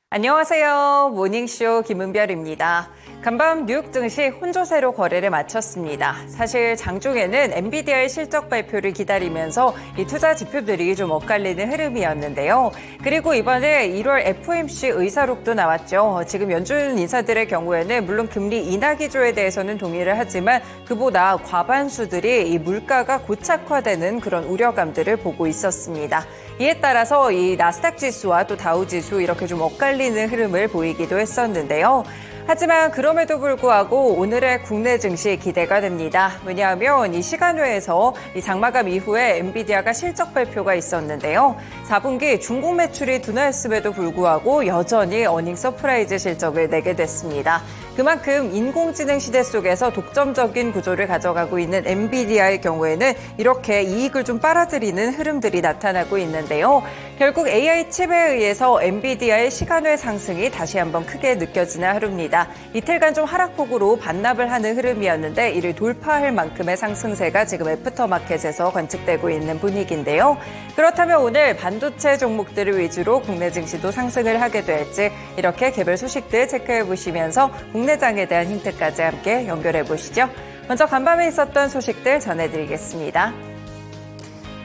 안녕하세요. 모닝쇼 김은별입니다. 간밤 뉴욕 증시 혼조세로 거래를 마쳤습니다. 사실 장중에는 엔비디아의 실적 발표를 기다리면서 이 투자 지표들이 좀 엇갈리는 흐름이었는데요. 그리고 이번에 1월 FOMC 의사록도 나왔죠. 지금 연준 인사들의 경우에는 물론 금리 인하 기조에 대해서는 동의를 하지만 그보다 과반수들이 이 물가가 고착화되는 그런 우려감들을 보고 있었습니다. 이에 따라서 이 나스닥 지수와 또 다우 지수 이렇게 좀 엇갈리는 흐름을 보이기도 했었는데요. 하지만 그럼에도 불구하고 오늘의 국내 증시 기대가 됩니다. 왜냐하면 이 시간외에서 이 장마감 이후에 엔비디아가 실적 발표가 있었는데요. 4분기 중국 매출이 둔화했음에도 불구하고 여전히 어닝 서프라이즈 실적을 내게 됐습니다. 그만큼 인공지능 시대 속에서 독점적인 구조를 가져가고 있는 엔비디아의 경우에는 이렇게 이익을 좀 빨아들이는 흐름들이 나타나고 있는데요. 결국 AI 칩에 의해서 엔비디아의 시간외 상승이 다시 한번 크게 느껴지는 하루입니다. 이틀간 좀 하락폭으로 반납을 하는 흐름이었는데 이를 돌파할 만큼의 상승세가 지금 애프터마켓에서 관측되고 있는 분위기인데요. 그렇다면 오늘 반도체 종목들을 위주로 국내 증시도 상승을 하게 될지 이렇게 개별 소식들 체크해 보시면서 국내장에 대한 힌트까지 함께 연결해 보시죠. 먼저 간밤에 있었던 소식들 전해드리겠습니다.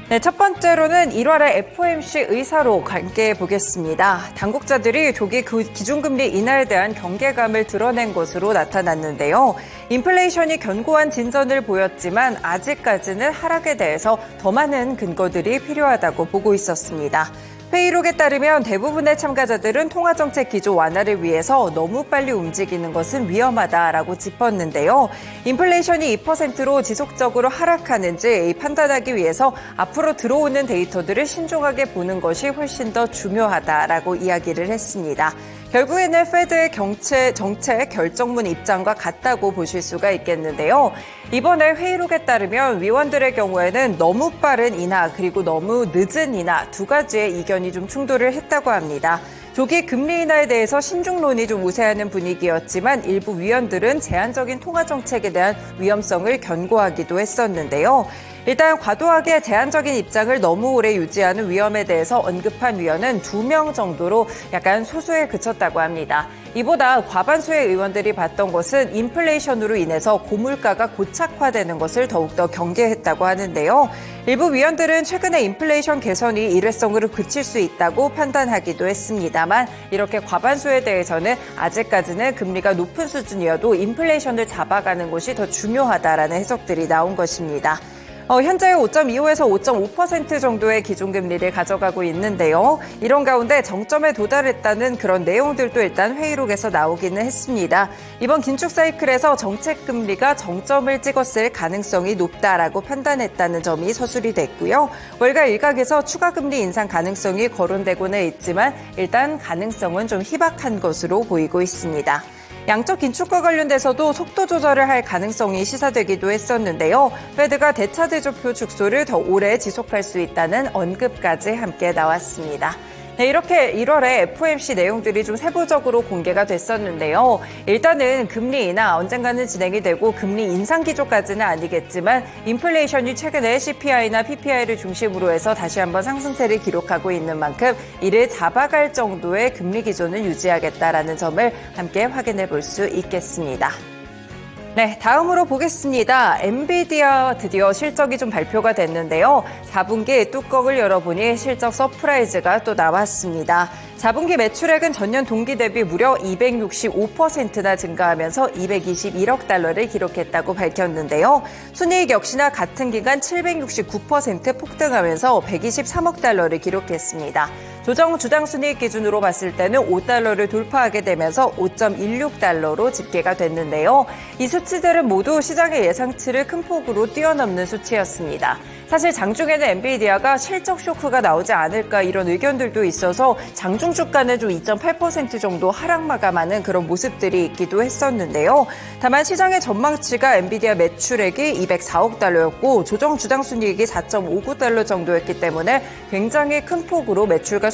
네, 첫 번째로는 1월의 FOMC 의사록 함께 보겠습니다. 당국자들이 조기 기준금리 인하에 대한 경계감을 드러낸 것으로 나타났는데요. 인플레이션이 견고한 진전을 보였지만 아직까지는 하락에 대해서 더 많은 근거들이 필요하다고 보고 있었습니다. 회의록에 따르면 대부분의 참가자들은 통화정책 기조 완화를 위해서 너무 빨리 움직이는 것은 위험하다라고 짚었는데요. 인플레이션이 2%로 지속적으로 하락하는지 판단하기 위해서 앞으로 들어오는 데이터들을 신중하게 보는 것이 훨씬 더 중요하다라고 이야기를 했습니다. 결국에는 페드의 정책 결정문 입장과 같다고 보실 수가 있겠는데요. 이번에 회의록에 따르면 위원들의 경우에는 너무 빠른 인하 그리고 너무 늦은 인하 두 가지의 이견이 좀 충돌을 했다고 합니다. 조기 금리 인하에 대해서 신중론이 좀 우세하는 분위기였지만 일부 위원들은 제한적인 통화 정책에 대한 위험성을 견고하기도 했었는데요. 일단 과도하게 제한적인 입장을 너무 오래 유지하는 위험에 대해서 언급한 위원은 2명 정도로 약간 소수에 그쳤다고 합니다. 이보다 과반수의 의원들이 봤던 것은 인플레이션으로 인해서 고물가가 고착화되는 것을 더욱더 경계했다고 하는데요. 일부 위원들은 최근에 인플레이션 개선이 일회성으로 그칠 수 있다고 판단하기도 했습니다만 이렇게 과반수에 대해서는 아직까지는 금리가 높은 수준이어도 인플레이션을 잡아가는 것이 더 중요하다라는 해석들이 나온 것입니다. 현재 5.25에서 5.5% 정도의 기준금리를 가져가고 있는데요. 이런 가운데 정점에 도달했다는 그런 내용들도 일단 회의록에서 나오기는 했습니다. 이번 긴축 사이클에서 정책금리가 정점을 찍었을 가능성이 높다라고 판단했다는 점이 서술이 됐고요. 월가 일각에서 추가금리 인상 가능성이 거론되고는 있지만 일단 가능성은 좀 희박한 것으로 보이고 있습니다. 양적 긴축과 관련돼서도 속도 조절을 할 가능성이 시사되기도 했었는데요. 페드가 대차대조표 축소를 더 오래 지속할 수 있다는 언급까지 함께 나왔습니다. 네, 이렇게 1월에 FOMC 내용들이 좀 세부적으로 공개가 됐었는데요. 일단은 금리 인하 언젠가는 진행이 되고 금리 인상 기조까지는 아니겠지만 인플레이션이 최근에 CPI나 PPI를 중심으로 해서 다시 한번 상승세를 기록하고 있는 만큼 이를 잡아갈 정도의 금리 기조는 유지하겠다라는 점을 함께 확인해 볼 수 있겠습니다. 네, 다음으로 보겠습니다. 엔비디아 드디어 실적이 좀 발표가 됐는데요. 4분기 뚜껑을 열어보니 실적 서프라이즈가 또 나왔습니다. 4분기 매출액은 전년 동기 대비 무려 265%나 증가하면서 221억 달러를 기록했다고 밝혔는데요. 순이익 역시나 같은 기간 769% 폭등하면서 123억 달러를 기록했습니다. 조정 주당 순이익 기준으로 봤을 때는 5달러를 돌파하게 되면서 5.16달러로 집계가 됐는데요. 이 수치들은 모두 시장의 예상치를 큰 폭으로 뛰어넘는 수치였습니다. 사실 장중에는 엔비디아가 실적 쇼크가 나오지 않을까 이런 의견들도 있어서 장중 주가는 좀 2.8% 정도 하락 마감하는 그런 모습들이 있기도 했었는데요. 다만 시장의 전망치가 엔비디아 매출액이 204억 달러였고 조정 주당 순이익이 4.59달러 정도였기 때문에 굉장히 큰 폭으로 매출과